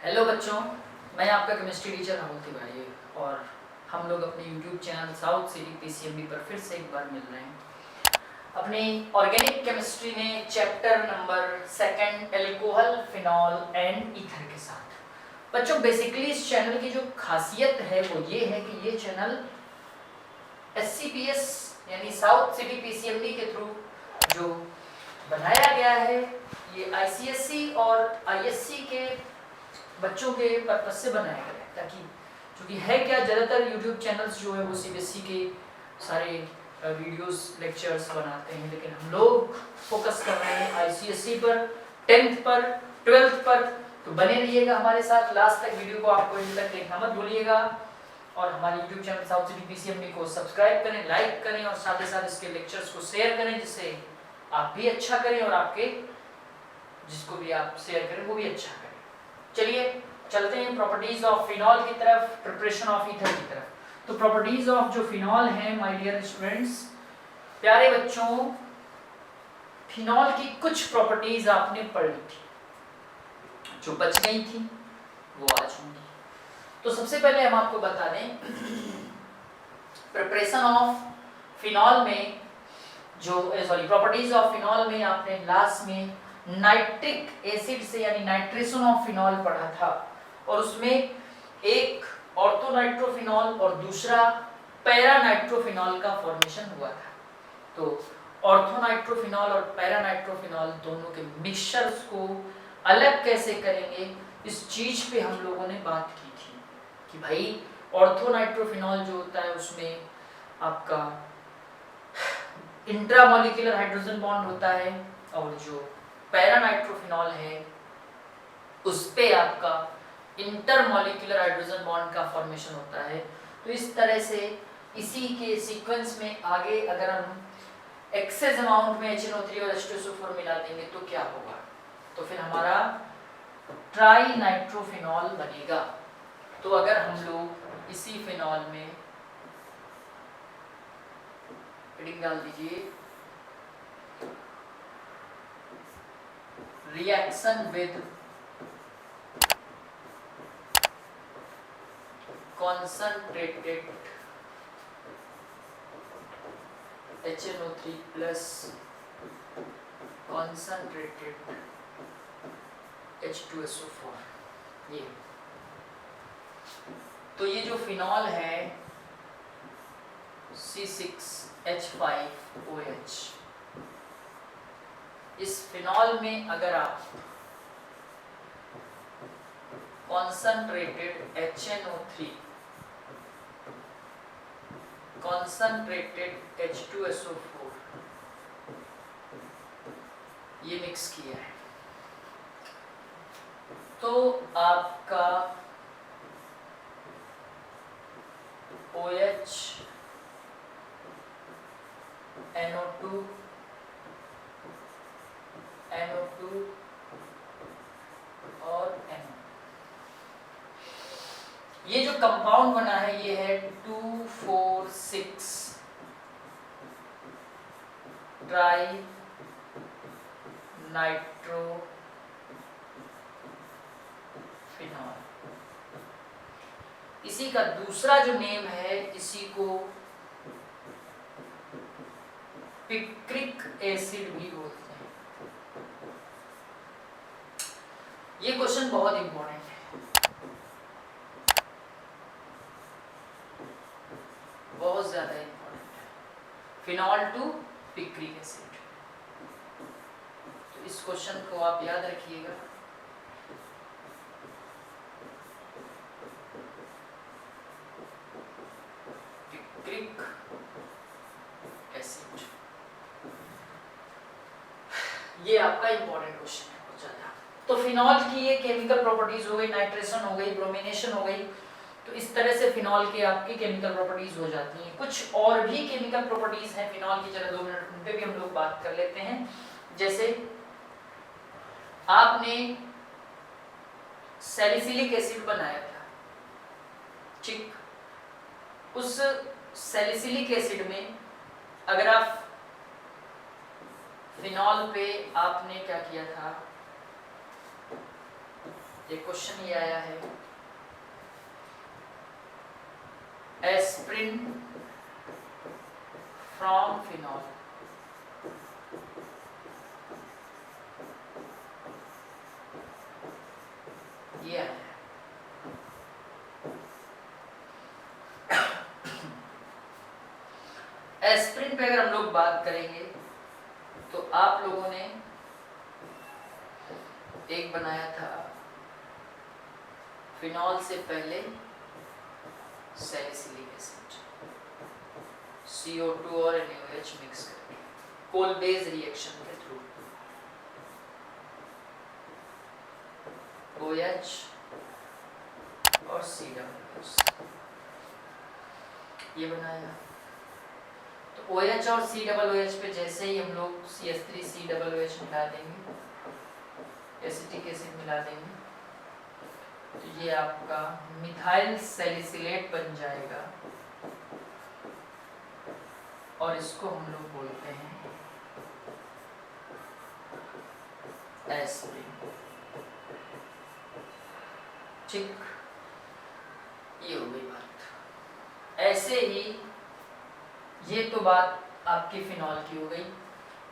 Hello बच्चों, मैं आपका केमिस्ट्री टीचर राहुल तिवारी और हम लोग अपने YouTube channel south city PCMB पर फिर से एक बार मिल रहे हैं अपनी ऑर्गेनिक केमिस्ट्री में chapter number 2 alcohol, phenol and ether के साथ। बच्चों, बेसिकली इस चैनल की जो खासियत है वो ये है कि ये चैनल SCPS यानी साउथ सिटी पीसीएमबी के थ्रू जो बनाया गया है, ये ICSE और ISC के बच्चों के पर्पज से बनाया गया है, ताकि क्योंकि है क्या, ज़्यादातर यूट्यूब चैनल्स जो है वो CBSE के सारे वीडियोस लेक्चर्स बनाते हैं, लेकिन हम लोग फोकस कर रहे हैं ICSE पर, 10th पर, 12th पर। तो बने रहिएगा हमारे साथ लास्ट तक, वीडियो को आपको एंड तक देखना मत भूलिएगा और हमारे YouTube channel south city PCMB को सब्सक्राइब करें, लाइक करें और साथ ही साथ इसके लेक्चर्स को शेयर करें, जिससे आप भी अच्छा करें और आपके जिसको भी आप शेयर करें वो भी अच्छा करें। चलिए चलते हैं प्रॉपर्टीज ऑफ फिनॉल की तरफ, प्रिपरेशन ऑफ ईथर की तरफ। तो प्रॉपर्टीज ऑफ जो फिनॉल है माय डियर स्टूडेंट्स, प्यारे बच्चों, फिनॉल की कुछ प्रॉपर्टीज आपने पढ़ ली थी, जो बच गई थी वो आज होंगी। तो सबसे पहले हम आपको बता दें, प्रिपरेशन ऑफ फिनॉल में जो प्रॉपर्टीज ऑफ फिनॉल में आपने लास्ट में नाइट्रिक एसिड से यानी नाइट्रेशन ऑफ फिनॉल पढ़ा था, और उसमें एक ऑर्थोनाइट्रोफिनॉल और दूसरा पैरानाइट्रोफिनॉल का फॉर्मेशन हुआ था। तो ऑर्थोनाइट्रोफिनॉल और पैरानाइट्रोफिनॉल दोनों के मिक्सचर्स को अलग कैसे करेंगे, इस चीज पे हम लोगों ने बात की थी कि भाई ऑर्थोनाइट्रोफिनॉल जो होता है उसमें आपका इंट्रामॉलिक्यूलर हाइड्रोजन बॉन्ड होता है, और जो पैरानाइट्रोफिनॉल है उस पे आपका इंटरमॉलिक्यूलर हाइड्रोजन बॉन्ड का फॉर्मेशन होता है। तो इस तरह से इसी के सीक्वेंस में आगे अगर हम एक्सेस अमाउंट में HNO3 और H2SO4 मिला देंगे तो क्या होगा, तो फिर हमारा ट्राई नाइट्रोफिनॉल बनेगा। तो अगर हम लोग इसी फिनॉल में हेडिंग डाल दीजिए, reaction with concentrated HNO3 plus concentrated H2SO4, ये तो ये जो फिनॉल है C6H5OH, इस फिनॉल में अगर आप concentrated HNO3, concentrated H2SO4 ये मिक्स किया है, तो आपका OH, NO2, NO2 और NO, ये जो कंपाउंड बना है ये है 2,4,6 ट्राई नाइट्रो फिनॉल। इसी का दूसरा जो नेम है, इसी को पिक्रिक एसिड भी बोलते हैं। ये क्वेश्चन बहुत इंपॉर्टेंट है, बहुत ज्यादा इंपॉर्टेंट है, फिनॉल टू पिक्रिक एसिड। तो इस क्वेश्चन को आप याद रखिएगा। पिक्रिक एसिड, ये आपका इंपॉर्टेंट क्वेश्चन है बहुत ज्यादा। तो फिनॉल की ये केमिकल प्रॉपर्टीज हो गई, नाइट्रेशन हो गई, ब्रोमिनेशन हो गई। तो इस तरह से फिनॉल के आपकी केमिकल प्रॉपर्टीज हो जाती हैं। कुछ और भी केमिकल प्रॉपर्टीज हैं फिनॉल की, चलो 2 मिनट उन पे भी हम लोग बात कर लेते हैं। जैसे आपने सैलिसिलिक एसिड बनाया था, ठीक, उस सैलिसिलिक एसिड में अगर आप फिनॉल पे आपने क्या किया था, ये क्वेश्चन ये आया है, एस्प्रिन फ्रॉम फिनॉल, ये आया है। एस्प्रिन पे अगर हम लोग बात करेंगे तो आप लोगों ने एक बनाया था फिनॉल से पहले सैलिसिलिक एसिड, CO2 और NaOH मिक्स करके कोल बेस रिएक्शन के थ्रू OH और COOH ये बनाया। तो OH और COOH पे जैसे ही हम लोग CH3COOH मिला देंगे, एसिटिक एसिड मिला देंगे, तो ये आपका मिथाइल सैलिसिलेट बन जाएगा और इसको हम लोग बोलते हैं एस्प्रिन। ठीक, ये हो गई बात। ऐसे ही ये तो बात आपकी फिनॉल की हो गई,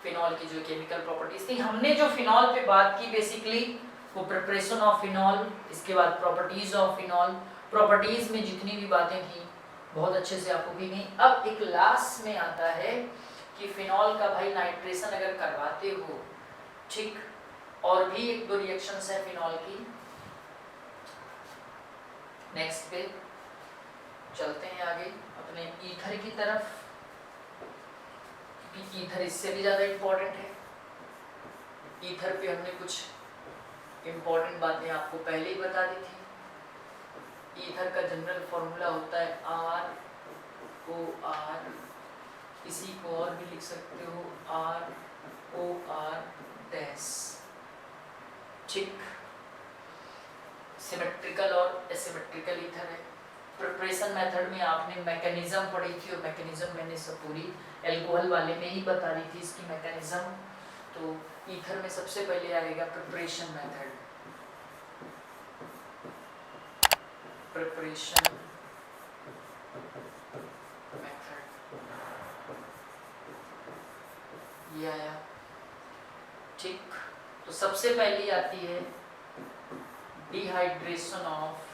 फिनॉल की जो केमिकल प्रॉपर्टीज थी। हमने जो फिनॉल पे बात की बेसिकली वो प्रिपरेशन ऑफ फिनॉल, इसके बाद प्रॉपर्टीज ऑफ फिनॉल, प्रॉपर्टीज में जितनी भी बातें थी बहुत अच्छे से आपको की गई। अब एक लास्ट में आता है कि फिनॉल का भाई नाइट्रेशन अगर करवाते हो, ठीक, और भी एक दो रिएक्शंस है फिनॉल की। नेक्स्ट पे चलते हैं आगे अपने ईथर की तरफ, क्योंकि ईथर इससे भी ज़्यादा इम्पोर्टेंट है। ईथर पे हमने कुछ इम्पोर्टेंट बातें आपको पहले ही बता दी थी। ईथर का जनरल फॉर्मूला होता है ROR, इसी को और भी लिख सकते हो ROR डैश, ठीक। सिमेट्रिकल और एसिमेट्रिकल ईथर है। प्रिपरेशन मेथड में आपने मैकेनिज्म पढ़ी थी और मैकेनिज्म मैंने सब पूरी एल्कोहल वाले में ही बता दी थी इसकी मैकेनिज्म। तो ईथर में सबसे पहले आएगा प्रिपरेशन मेथड, प्रिपरेशन मेथड ये आया, ठीक। तो सबसे पहली आती है डिहाइड्रेशन ऑफ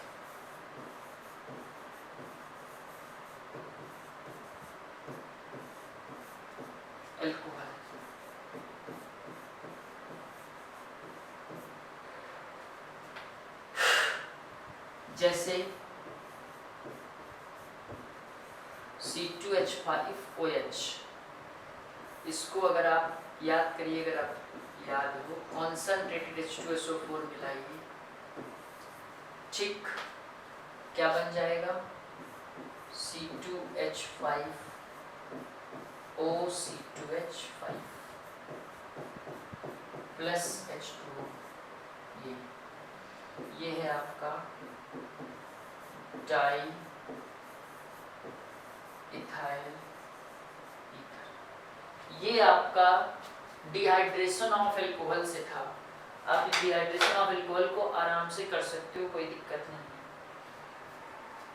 एल्कोहल। जैसे C2H5OH, इसको अगर आप याद करिए, अगर आप याद हो, कॉन्सनट्रेटेड H2SO4 मिलाइए, ठीक, क्या बन जाएगा C2H5OC2H5 प्लस H2O। ये है आपका डाई इथाइल ईथर। ये आपका डिहाइड्रेशन ऑफ एल्कोहल से था। आप डिहाइड्रेशन ऑफ एल्कोहल को आराम से कर सकते हो, कोई दिक्कत नहीं है।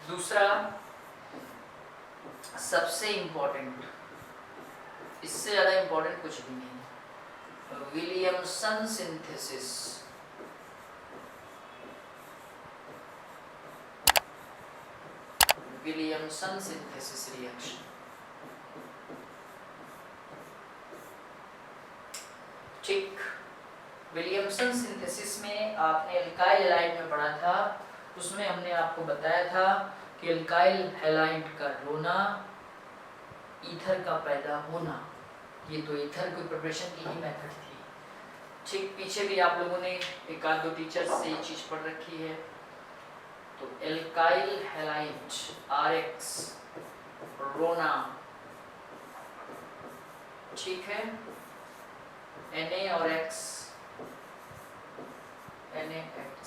दूसरा सबसे इंपॉर्टेंट, इससे ज्यादा इंपॉर्टेंट कुछ भी नहीं, Williamson synthesis. Williamson synthesis reaction, ठीक। विलियमसन सिंथेसिस में आपने एल्काइल हैलाइड में पढ़ा था, उसमें हमने आपको बताया था कि एल्काइल हैलाइड का रोना, ईथर का पैदा होना, ये तो ईथर की प्रिपरेशन की ही मेथड थी, ठीक। पीछे भी आप लोगों ने एक आध दो टीचर्स से ये चीज पढ़ रखी है। तो एल्काइल हैलाइड RX रोना, ठीक है, Na और X NaX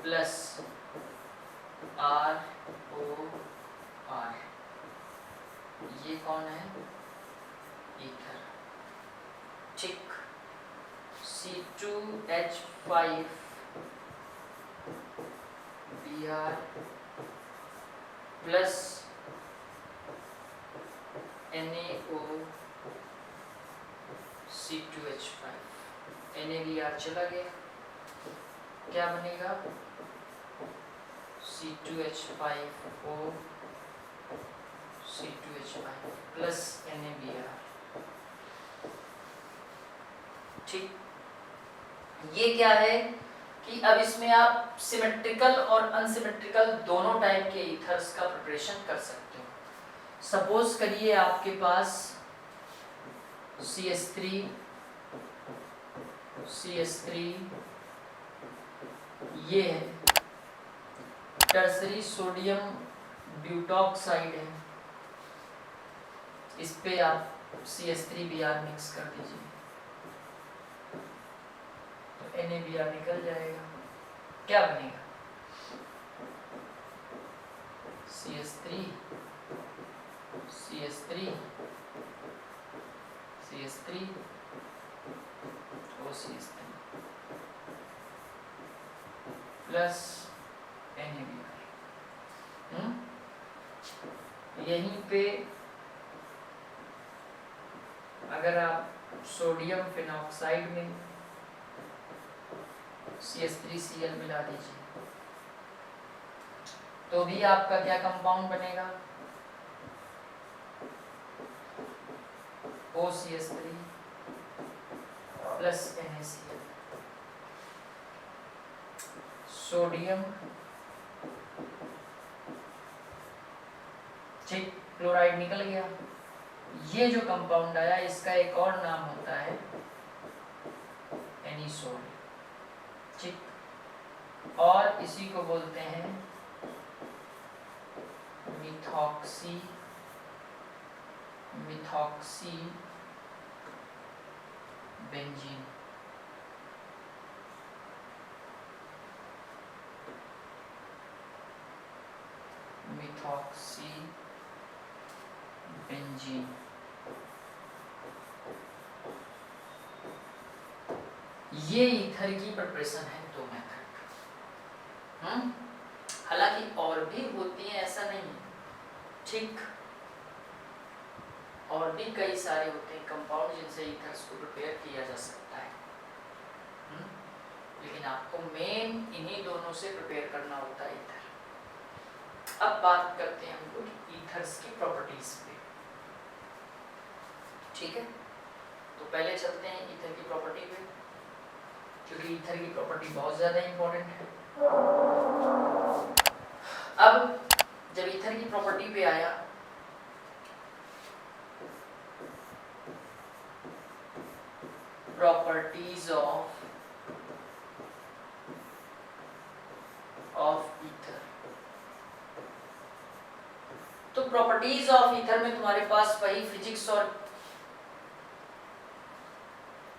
प्लस ROR, ये कौन है, ईथर, ठीक। C2H5 NaBr plus NaOC2H5, NaBr चला गया, क्या बनेगा C2H5O C2H5 प्लस NaBr। ठीक, ये क्या है कि अब इसमें आप सिमेट्रिकल और अनसिमेट्रिकल दोनों टाइप के ईथर्स का प्रिपरेशन कर सकते हो। सपोज करिए आपके पास CH3 ये है, टर्सरी सोडियम ब्यूटॉक्साइड है, इस पे आप CH3Br मिक्स कर दीजिए तो NaBr निकल जाएगा, क्या बनेगा CH3 OCH3 प्लस NaBr। यहीं पे अगर आप सोडियम फिनॉक्साइड में CH3Cl मिला दीजिए तो भी आपका क्या कंपाउंड बनेगा OCH3 प्लस NaCl। सोडियम ठीक, क्लोराइड निकल गया। ये जो कंपाउंड आया इसका एक और नाम होता है एनिसोल, ठीक, और इसी को बोलते हैं मिथॉक्सी बेंजीन। मिथॉक्सी बेंजीन ये ईथर की प्रिपरेशन है, दो मेथड। हालांकि और भी होती हैं, ऐसा नहीं है, ठीक, और भी कई सारे होते हैं कंपाउंड जिनसे ईथर्स को प्रिपेयर किया जा सकता है, लेकिन आपको मेन इन्हीं दोनों से प्रिपेयर करना होता है ईथर। अब बात करते हैं हम लोग ईथर्स की प्रॉपर्टीज पे, ठीक है। तो पहले चलते हैं ईथर की प्रॉपर्टी पे, क्योंकि ईथर की प्रॉपर्टी बहुत ज़्यादा इंपॉर्टेंट है। अब जब ईथर की प्रॉपर्टी पे आया, प्रॉपर्टीज ऑफ ईथर, तो प्रॉपर्टीज ऑफ ईथर में तुम्हारे पास वही फिजिक्स और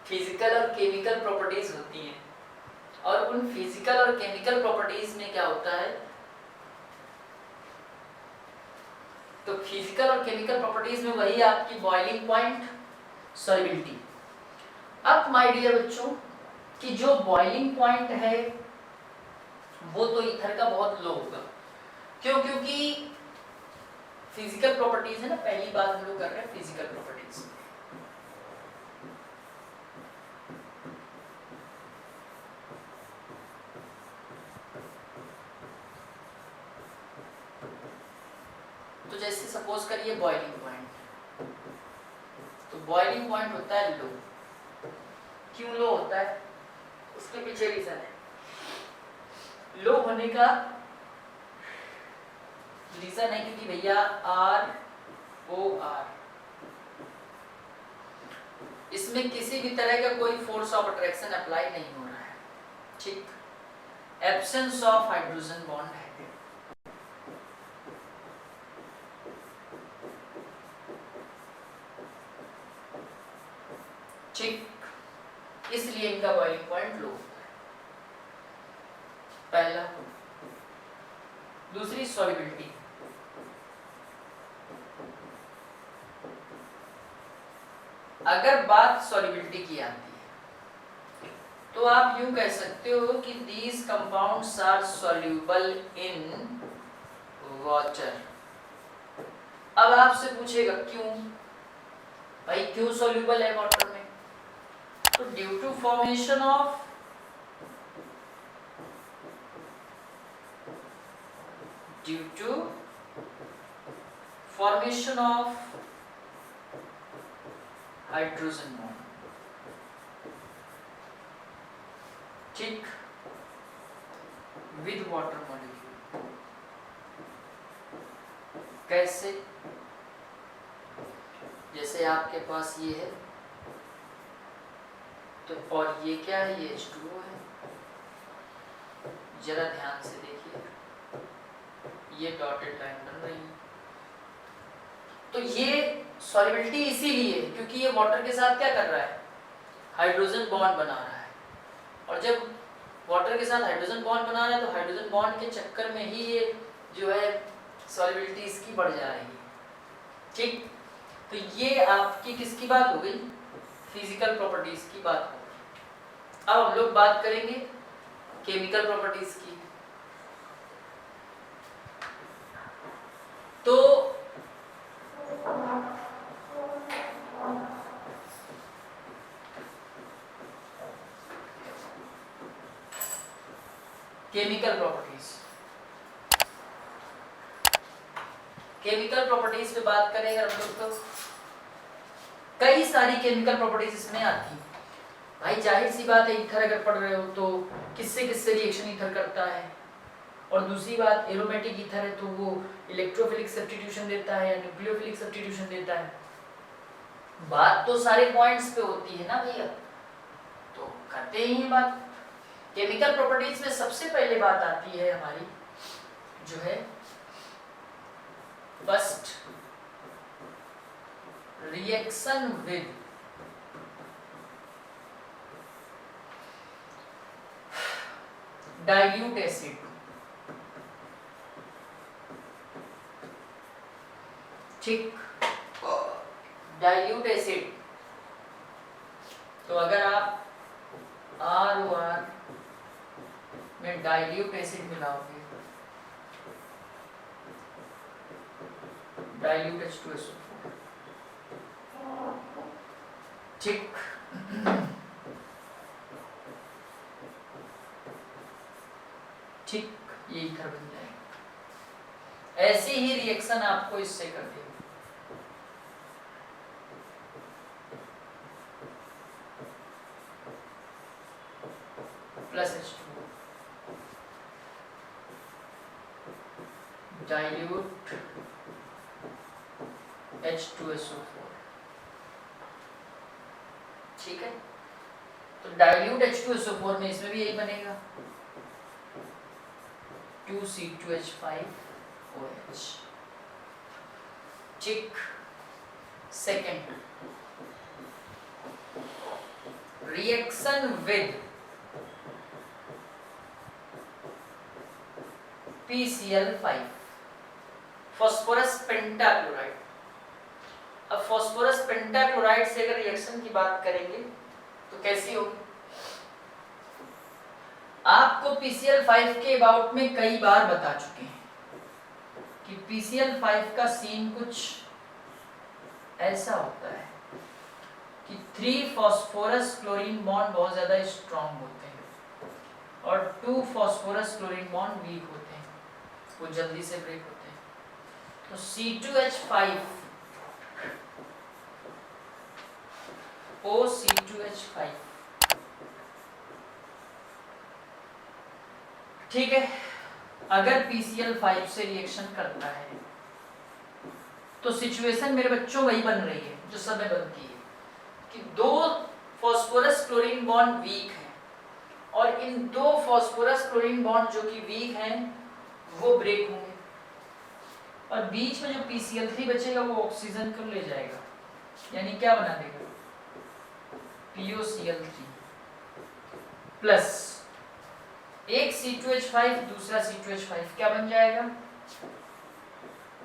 फिजिकल और केमिकल प्रॉपर्टीज होती हैं, और उन फिजिकल और केमिकल प्रॉपर्टीज में क्या होता है, तो फिजिकल और केमिकल प्रॉपर्टीज में वही आपकी बॉइलिंग पॉइंट, सॉल्युबिलिटी। अब माय डियर बच्चों कि जो बॉइलिंग पॉइंट है वो तो ईथर का बहुत लो होगा, क्यों, क्योंकि फिजिकल प्रॉपर्टीज है ना, पहली बात हम लोग कर रहे हैं फिजिकल प्रॉपर्टीज। तो जैसे सपोज करिए बॉइलिंग पॉइंट, तो बॉइलिंग पॉइंट होता है लो। क्यों लो होता है, उसके पीछे रीजन है। लो होने का रीजन है क्योंकि भैया ROR, इसमें किसी भी तरह का कोई फोर्स ऑफ अट्रैक्शन अप्लाई नहीं हो रहा है, ठीक, एब्सेंस ऑफ हाइड्रोजन बॉन्ड है। ठीक, इसलिए इनका बॉइलिंग पॉइंट लो होता है, पहला। दूसरी सॉल्युबिलिटी, अगर बात सॉल्युबिलिटी की आती है तो आप यूं कह सकते हो कि these compounds are soluble in water। अब आपसे पूछेगा क्यों भाई, क्यों soluble है वाटर में? तो due to formation of hydrogen bond. ठीक, विद वाटर मॉलिक्यूल। कैसे? जैसे आपके पास ये है तो, और ये क्या है? ये H2O है। जरा ध्यान से देखिए, ये डॉटेड लाइन बन रही है। तो ये सॉल्युबिलिटी इसीलिए क्योंकि ये वाटर के साथ क्या कर रहा है? हाइड्रोजन बॉन्ड बना रहा है। और जब वाटर के साथ हाइड्रोजन बॉन्ड बना रहा है तो हाइड्रोजन बॉन्ड के चक्कर में ही ये जो है सॉल्युबिलिटी इसकी बढ़ जा रही है। ठीक, तो ये आपकी किसकी बात हो गई? फिजिकल प्रॉपर्टीज की बात हो गई। अब हम लोग बात करेंगे केमिकल प्रॉपर्टीज की। तो केमिकल प्रॉपर्टीज पे बात करें अगर हम लोग तो कई सारी केमिकल प्रॉपर्टीज इसमें आती हैं। भाई जाहिर सी बात है, ईथर अगर पढ़ रहे हो तो किससे किससे रिएक्शन ईथर करता है, और दूसरी बात एरोमेटिक ईथर है तो वो इलेक्ट्रोफिलिक सब्स्टिट्यूशन देता है या न्यूक्लियोफिलिक सब्स्टिट्यूशन देता है। बात तो सारे पॉइंट्स पे होती है ना भैया, तो करते ही हैं बात। केमिकल प्रॉपर्टीज में सबसे पहले बात आती है हमारी जो है first reaction with dilute acid. ठीक, डाइल्यूट एसिड। तो अगर आप ROR में डाइल्यूट एसिड मिलाओगे, डाइल्यूट H2SO4। ठीक, ठीक, ये ईथर बन जाएगा। ऐसी ही रिएक्शन आपको इससे कर देगी। Plus H2O dilute H2SO4। ठीक है, तो डाइल्यूट H2SO4 में इसमें भी यही बनेगा 2C2H5OH। ठीक, second reaction with PCl5 phosphorus pentachloride. अब फास्फोरस पेंटाक्लोराइड से अगर रिएक्शन की बात करेंगे तो कैसी होगी? आपको PCl5 के अबाउट में कई बार बता चुके हैं कि PCl5 का सीन कुछ ऐसा होता है कि 3 फास्फोरस क्लोरीन बॉन्ड बहुत ज्यादा स्ट्रॉन्ग होते हैं और 2 फास्फोरस क्लोरीन बॉन्ड वीक होते हैं, वो जल्दी से ब्रेक होते हैं। तो C2H5 OC2H5। ठीक है, अगर PCl5 से रिएक्शन करता है तो सिचुएशन मेरे बच्चों वही बन रही है जो सब में बनती है कि 2 फास्फोरस क्लोरीन बॉन्ड वीक हैं और इन 2 फास्फोरस क्लोरीन बॉन्ड जो कि वीक हैं वो ब्रेक होंगे और बीच में जो PCl3 बचेगा वो ऑक्सीजन को ले जाएगा, यानी क्या बना देगा? POCl3 प्लस एक C2H5 दूसरा C2H5 क्या बन जाएगा?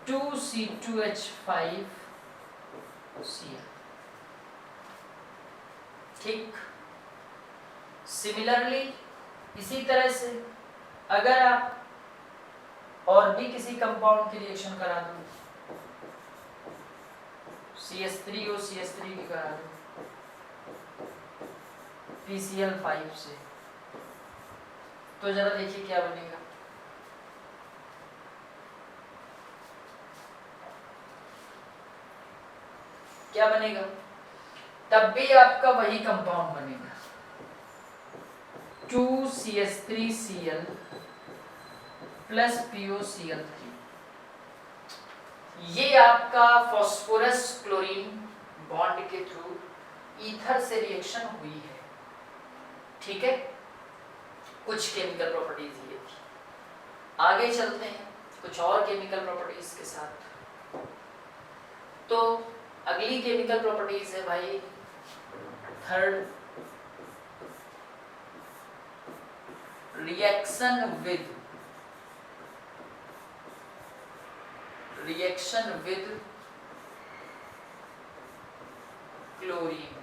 2C2H5Cl। ठीक, सिमिलरली इसी तरह से अगर आप और भी किसी कंपाउंड की रिएक्शन करा दो, CH3 और CH3 की करा दो PCl5 से, तो जरा देखिए क्या बनेगा। क्या बनेगा? तब भी आपका वही कंपाउंड बनेगा 2CH3Cl प्लस POCl3। ये आपका फास्फोरस क्लोरीन बॉन्ड के थ्रू ईथर से रिएक्शन हुई है, ठीक है। कुछ केमिकल प्रॉपर्टीज ये थी। आगे चलते हैं कुछ और केमिकल प्रॉपर्टीज के साथ। तो अगली केमिकल प्रॉपर्टीज है भाई थर्ड, रिएक्शन विद क्लोरीन।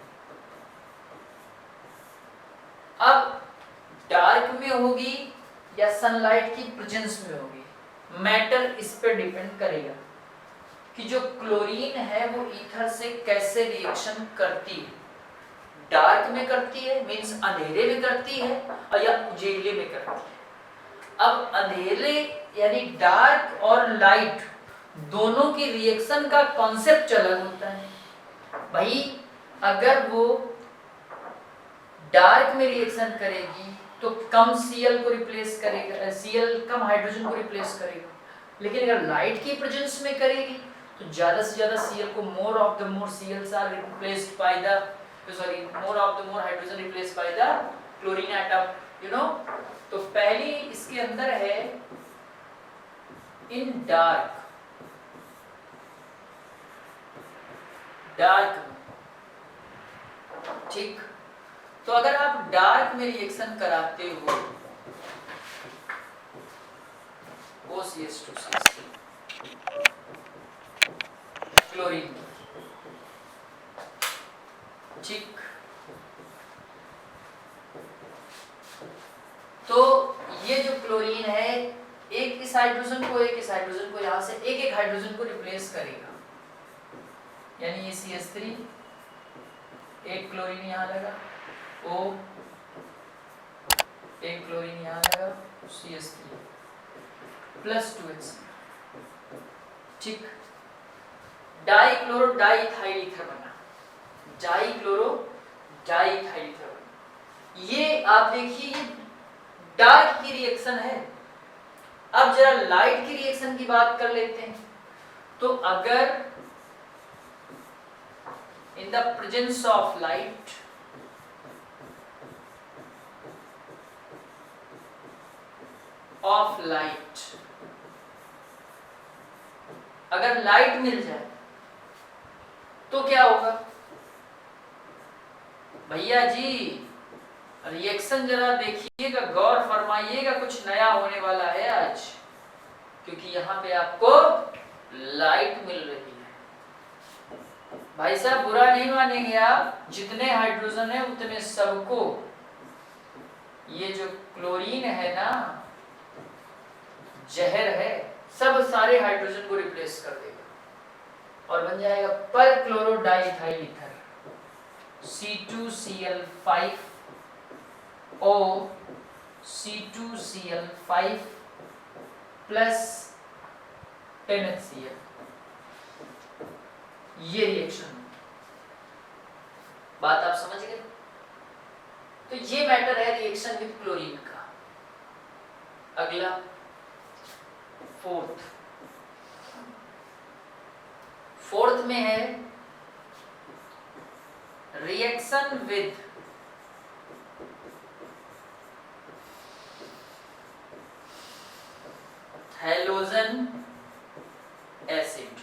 अब डार्क में होगी या सनलाइट की प्रेजेंस में होगी, मैटर इस पे डिपेंड करेगा कि जो क्लोरीन है वो ईथर से कैसे रिएक्शन करती है। डार्क में करती है मींस अंधेरे में करती है और या उजेले में करती है। अब अंधेरे यानी डार्क और लाइट दोनों की रिएक्शन का कॉन्सेप्ट अलग होता है भाई। अगर वो डार्क में रिएक्शन करेगी तो कम Cl को रिप्लेस करेगा, Cl कम हाइड्रोजन को रिप्लेस करेगा। लेकिन अगर लाइट की प्रेजेंस में करेगी तो ज्यादा से ज्यादा Cl को more of the more Cls are replaced by the more of the more hydrogen replaced by the chlorine atom, you know। तो पहली इसके अंदर है in dark ठीक। तो अगर आप डार्क में रिएक्शन कराते हो OCH2 क्लोरीन, ठीक। तो ये जो क्लोरीन है एक इस हाइड्रोजन को यहाँ से एक हाइड्रोजन को रिप्लेस करेगा, यानी ये CH3 एक क्लोरीन यहाँ लगा, O एक क्लोरीन यहाँ लगा, CH3 प्लस 2H, ठीक। डाइक्लोरो डाइथाइल ईथर बना, डाइक्लोरो डाइथाइल ईथर बना। ये आप देखिए ये डार्क की रिएक्शन है। अब जरा लाइट की रिएक्शन की बात कर लेते हैं। तो अगर in the presence of light अगर लाइट मिल जाए तो क्या होगा भैया जी? रिएक्शन जरा देखिएगा, गौर फरमाइएगा, कुछ नया होने वाला है आज, क्योंकि यहाँ पे आपको लाइट मिल रही है। भाई साहब बुरा नहीं मानेंगे आप, जितने हाइड्रोजन है उतने सबको ये जो क्लोरीन है ना जहर है, सब सारे हाइड्रोजन को रिप्लेस कर देगा और बन जाएगा पर chloro diethyl ether C2Cl5 O C2Cl5 plus 10HCl। ये रिएक्शन, बात आप समझ गए? तो ये मैटर है रिएक्शन विद क्लोरीन का। अगला फोर्थ में है रिएक्शन विद हैलोजन एसिड।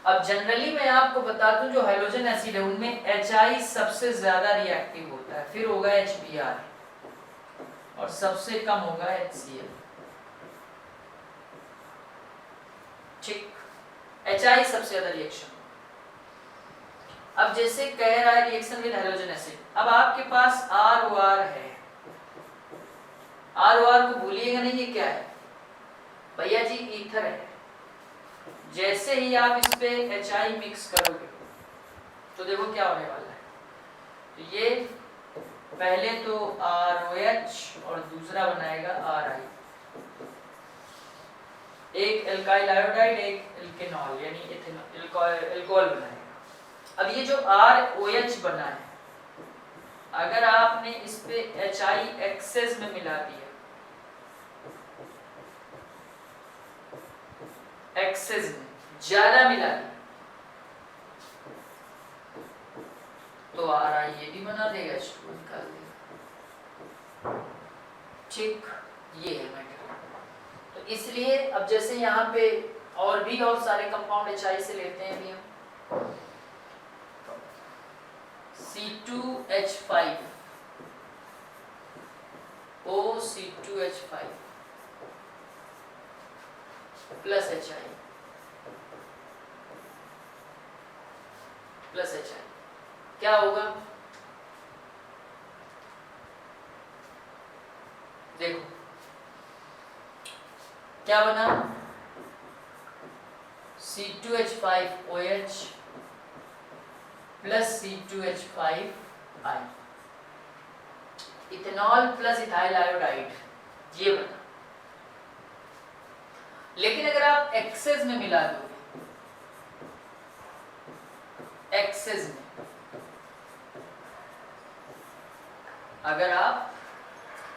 अब जनरली मैं आपको बता दूं जो हैलोजन एसिड है उनमें HI सबसे ज्यादा रिएक्टिव होता है, फिर होगा HBr और सबसे कम होगा HCl, ठीक। HI सबसे ज्यादा रिएक्शन। अब जैसे कह रहा है रिएक्शन विद हैलोजन एसिड, अब आपके पास ROR है, ROR को भूलिएगा नहीं, ये क्या है भैया जी, ईथर है। जैसे ही आप इस पे HI मिक्स करोगे तो देखो क्या होने वाला है, तो ये पहले तो ROH और दूसरा बनाएगा RI, एक एल्काइल आयोडाइड एक एल्केनॉल यानी एल्कोहल बनाएगा। अब ये जो ROH बना है, अगर आपने इस पे HI एक्सेस में मिला दिया, एक्सेस में ज्यादा मिला दिया, तो RI ये भी बना देगा, H2 निकाल देगा। ठीक, ये है मैटर। तो इसलिए अब जैसे यहाँ पे और भी और सारे कंपाउंड HI से लेते हैं अभी हम, C2H5 OC2H5 plus HI plus HI, क्या होगा देखो क्या बना, C2H5OH plus C2H5I, ethanol plus ethyl iodide, ये बना। लेकिन अगर आप एक्सेस में मिला दोगे, एक्सेस में अगर आप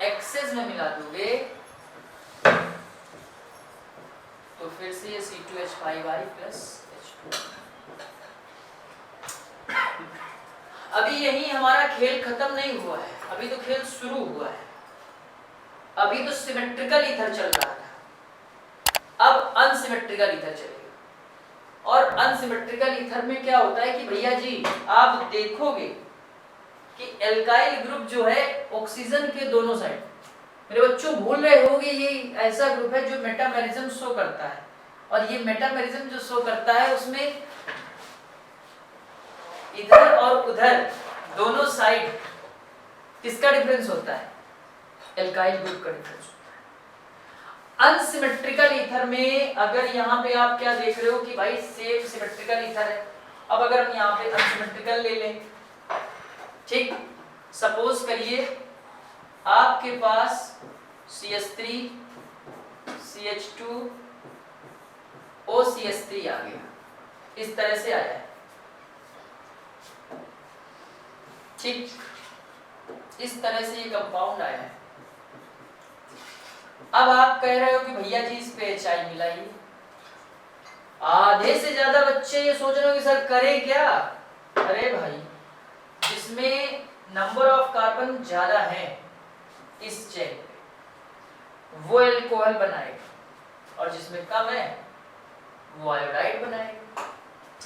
एक्सेस में मिला दोगे तो फिर से ये C2H5I प्लस H2। अभी यही हमारा खेल खत्म नहीं हुआ है, अभी तो खेल शुरू हुआ है। अभी तो सिमेट्रिकल ईथर चल रहा था, अब अनसिमेट्रिकल ईथर चलेगा। और अनसिमेट्रिकल ईथर में क्या होता है कि भैया जी आप देखोगे कि एल्काइल ग्रुप जो है ऑक्सीजन के दोनों साइड, मेरे बच्चों भूल रहे होंगे ये ऐसा ग्रुप है जो मेटामेरिज्म शो करता है, और ये मेटामेरिज्म जो शो करता है उसमें इधर और उधर दोनों साइड किसका डिफरेंस होता है, एल्काइल ग्रुप का डिफरेंस होता है। अनसिमेट्रिकल ईथर में अगर यहाँ पे आप क्या देख रहे हो कि भाई सेम सिमेट्रिकल ईथर है, अब अगर हम यहाँ पे अनसिमेट्रिकल ले लें, ठीक, सपोज करिए आपके पास CH3 CH2 OCH3 आ गया, इस तरह से आया है, ठीक, इस तरह से ये कंपाउंड आया है। अब आप कह रहे हो कि भैया जी इस पे HI मिलाइए। आधे से ज्यादा बच्चे ये सोच रहे हो कि सर करें क्या, अरे भाई जिसमें नंबर ऑफ कार्बन ज्यादा है इस चेन पे वो एल्कोहल बनाएगा, और जिसमें कम है वो आयोडाइड बनाएगा।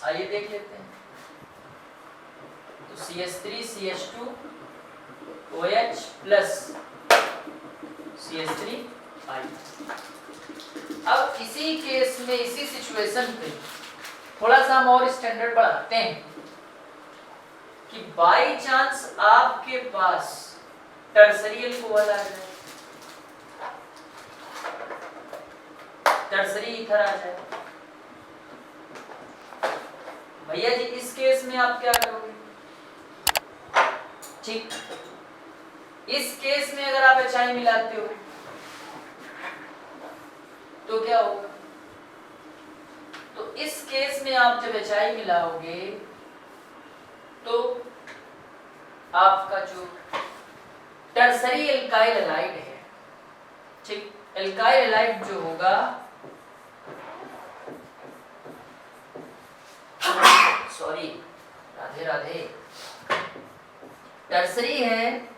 आइए देख लेते हैं। तो CH3 CH2 OH plus CH3I। अब इसी केस में, इसी सिचुएशन पे थोड़ा सा हम और स्टैंडर्ड बढ़ाते हैं कि बाई चांस आपके पास टर्सरी एल्कोहल आ जाए, टर्सरी ईथर आ जाए, भैया जी इस केस में आप क्या करोगे, ठीक, इस केस में अगर आप HI मिलाते हो तो क्या होगा, तो इस केस में आप जब HI मिलाओगे तो आपका जो टर्सरी एल्काइल हैलाइड है, ठीक, एल्काइल हैलाइड जो होगा, सॉरी राधे राधे, टर्सरी है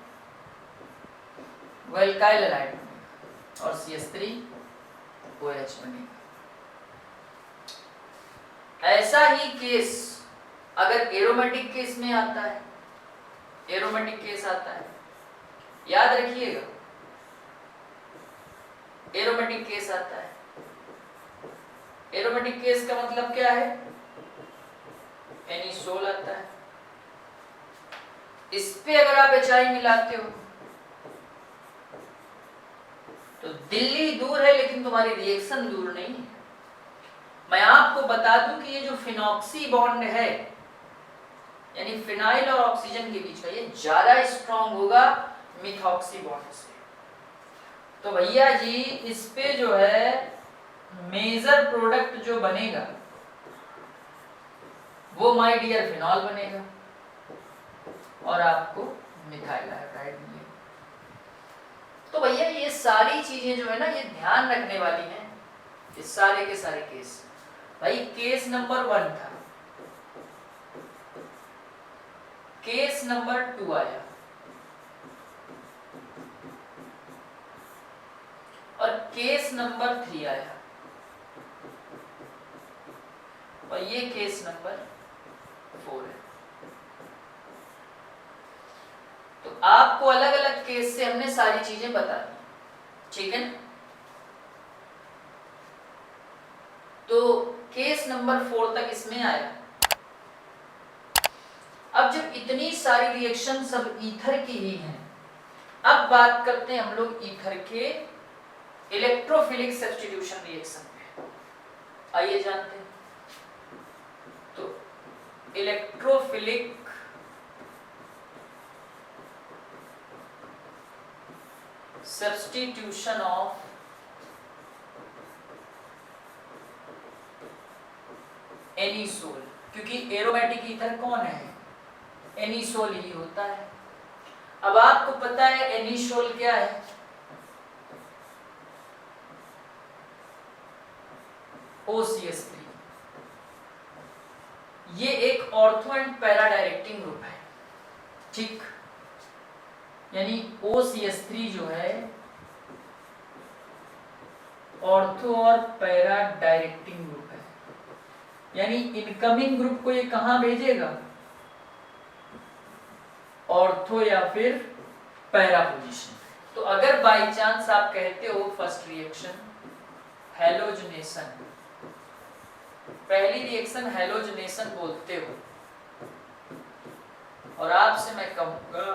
वो एल्काइल हैलाइड और CH3OH बनेगा। ऐसा ही केस अगर एरोमेटिक केस में आता है, एरोमेटिक केस आता है, याद रखिएगा एरोमेटिक केस आता है। एरोमेटिक केस का मतलब क्या है, एनिसोल आता है, इस पे अगर आप HI मिलाते हो तो दिल्ली दूर है लेकिन तुम्हारी रिएक्शन दूर नहीं है। मैं आपको बता दूं कि ये जो फिनॉक्सी बॉन्ड है यानी फिनाइल और ऑक्सीजन के बीच का, ये ज्यादा स्ट्रांग होगा मिथॉक्सी बॉन्ड से। तो भैया जी इस पे जो है मेजर प्रोडक्ट जो बनेगा वो माय डियर फिनॉल बनेगा और आपको मिथाइल हाइड्राइड मिलेगा। तो भैया ये सारी चीजें जो है ना ये ध्यान रखने वाली हैं, ये सारे के सारे केस। भाई केस नंबर 1 था, केस नंबर 2 आया और केस नंबर 3 आया और ये केस नंबर 4 है। तो आपको अलग अलग केस से हमने सारी चीजें बता दी, ठीक है। तो केस नंबर 4 तक इसमें आया। अब जब इतनी सारी रिएक्शन सब ईथर की ही हैं, अब बात करते हैं हम लोग ईथर के इलेक्ट्रोफिलिक सब्स्टिट्यूशन रिएक्शन पे। आइए जानते हैं। तो इलेक्ट्रोफिलिक सब्स्टिट्यूशन ऑफ एनिसोल, क्योंकि एरोमेटिक ईथर कौन है? एनिसोल ही होता है। अब आपको पता है एनिसोल क्या है? OCS3। ये एक ortho and para directing group है, ठीक। यानी OCS3 जो है ऑर्थो और पैरा डायरेक्टिंग ग्रुप है, यानी इनकमिंग ग्रुप को ये कहां भेजेगा? ऑर्थो या फिर पैरा पोजीशन। तो अगर बाय चांस आप कहते हो फर्स्ट रिएक्शन हैलोजनेशन, पहली रिएक्शन हैलोजनेशन बोलते हो और आपसे मैं कहूंगा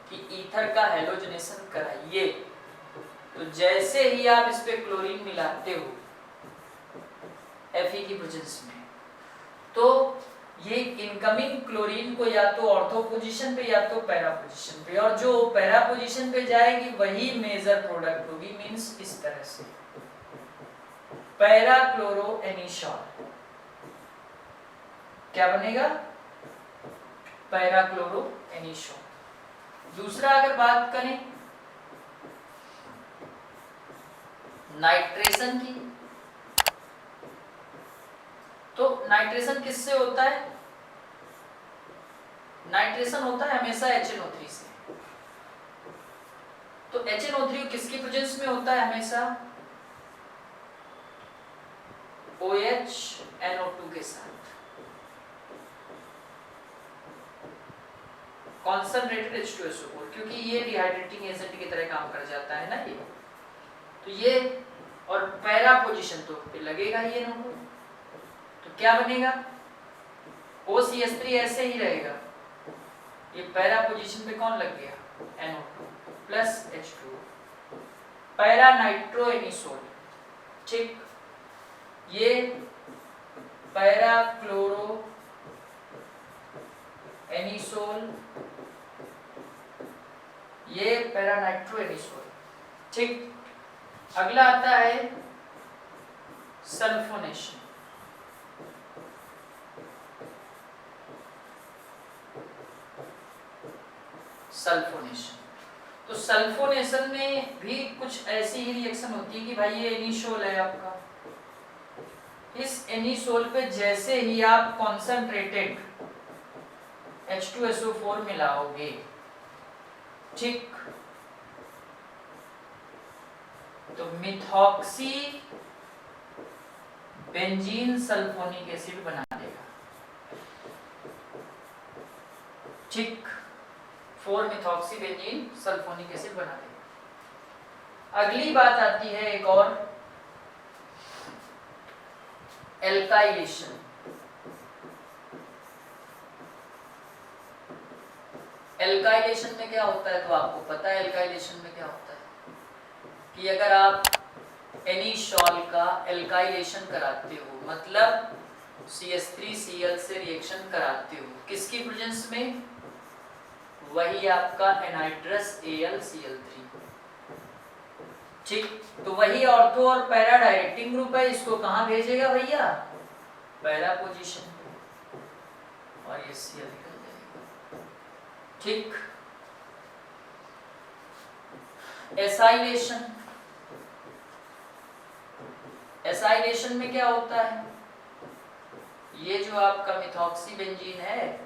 कि ईथर का हैलोजनेशन कराइए, तो जैसे ही आप इस पे क्लोरीन मिलाते हो Fe की प्रेजेंस में, तो ये इनकमिंग क्लोरीन को या तो ऑर्थो पोजीशन पे या तो पैरा पोजीशन पे, और जो पैरा पोजीशन पे जाएगी वही मेजर प्रोडक्ट होगी, मींस इस तरह से पैरा क्लोरो एनिसॉल क्या बनेगा? Para chloro anisole. दूसरा अगर बात करें नाइट्रेशन की, तो नाइट्रेशन किससे होता है? नाइट्रेशन होता है हमेशा HNO3 से। तो HNO3 किसकी प्रेजेंस में होता है? हमेशा OHNO2 के साथ, कॉन्सनट्रेटेड H2SO4, क्योंकि ये डिहाइड्रेटिंग एजेंट की तरह काम कर जाता है ना ये। तो ये और पैरा पोजीशन तो पे लगेगा ये नंबर, तो क्या बनेगा? OCS3 ऐसे ही रहेगा, ये पैरा पोजीशन पे कौन लग गया? NO2 plus H2O, para nitro anisole, ठीक। ये पैरा क्लोरो एनिसोल, ये पैरा नाइट्रो एनिसोल, ठीक। अगला आता है सल्फोनेशन। सल्फोनेशन, तो सल्फोनेशन में भी कुछ ऐसी ही रिएक्शन होती है कि भाई ये एनिसोल है आपका, इस एनिसोल पे जैसे ही आप कॉन्सनट्रेटेड H2SO4 मिलाओगे, ठीक, तो मिथॉक्सी बेंजीन सल्फोनिक एसिड बना देगा, ठीक। 4-मिथॉक्सी बेंजीन सल्फोनिक एसिड बना देगा। अगली बात आती है एक और, एल्काइलेशन। एल्काइलेशन में क्या होता है, तो आपको पता है एल्काइलेशन में क्या होता है कि अगर आप एनीशॉल का एल्काइलेशन कराते हो, मतलब CH3Cl से रिएक्शन कराते हो, किसकी प्रेजेंस में, वही आपका एनहाइड्रस AlCl3, ठीक। तो वही ऑर्थो और पैरा डायरेक्टिंग ग्रुप है, इसको कहाँ भेजेगा भैया, पैरा पोजीशन पे, और ये Cl निकल जाएगा, ठीक। एसाइलेशन, एसाइलेशन में क्या होता है, ये जो आपका मिथॉक्सी बेंजीन है,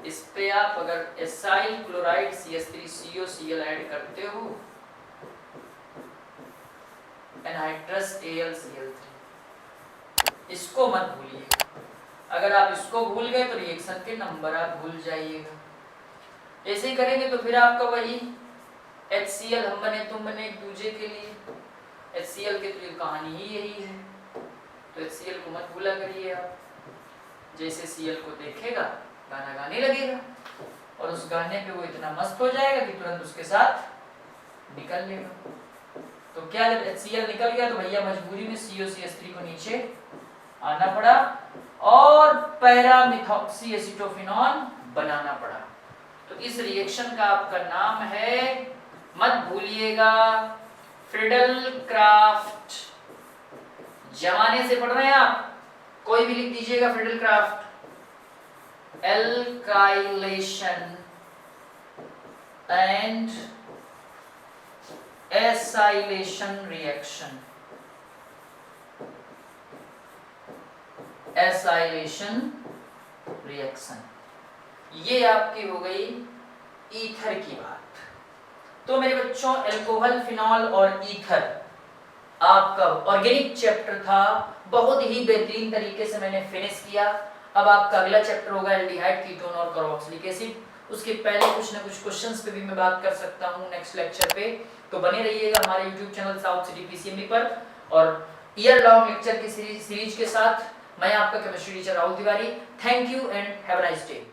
इस पे आप अगर एसाइल क्लोराइड CH3COCl ऐड करते हो, एनहाइड्रस AlCl3, इसको मत भूलिएगा। अगर आप इसको भूल गए तो रिएक्शन के नंबर आप भूल जाइएगा। ऐसे ही करेंगे तो फिर आपका वही HCl हम बने तुम बने एक दूसरे के लिए, HCl के तो कहानी ही यही है, तो HCl को मत भूला करिए आप। जैसे Cl को देखेगा गाना गाने लगेगा, और उस गाने पे वो इतना मस्त हो जाएगा कि तुरंत उसके साथ निकल लेगा। तो क्या, जब HCl निकल गया तो भैया मजबूरी में COCH3 को नीचे आना पड़ा और पैरामिथॉक्सी एसिटोफिनॉन बनाना पड़ा। तो इस रिएक्शन का आपका नाम है, मत भूलिएगा, फ्रीडल क्राफ्ट। जमाने से पढ़ रहे हैं आप, कोई भी लिख दीजिएगा Friedel craft. Alkylation and acylation reaction, acylation reaction, ये आपकी हो गई ईथर की बात। तो मेरे बच्चों, एल्कोहल, फिनॉल और ईथर आपका ऑर्गेनिक चैप्टर था, बहुत ही बेहतरीन तरीके से मैंने फिनिश किया। अब आपका अगला चैप्टर होगा एल्डिहाइड, कीटोन और कार्बोक्सिलिक एसिड। उसके पहले कुछ ना कुछ क्वेश्चंस पे भी मैं बात कर सकता हूँ नेक्स्ट लेक्चर पे, तो बने रहिएगा हमारे YouTube channel south city PCMB पर। और ईयर लॉन्ग लेक्चर की सीरीज के साथ मैं आपका chemistry teacher Rahul Tiwari. Thank you and have a nice day.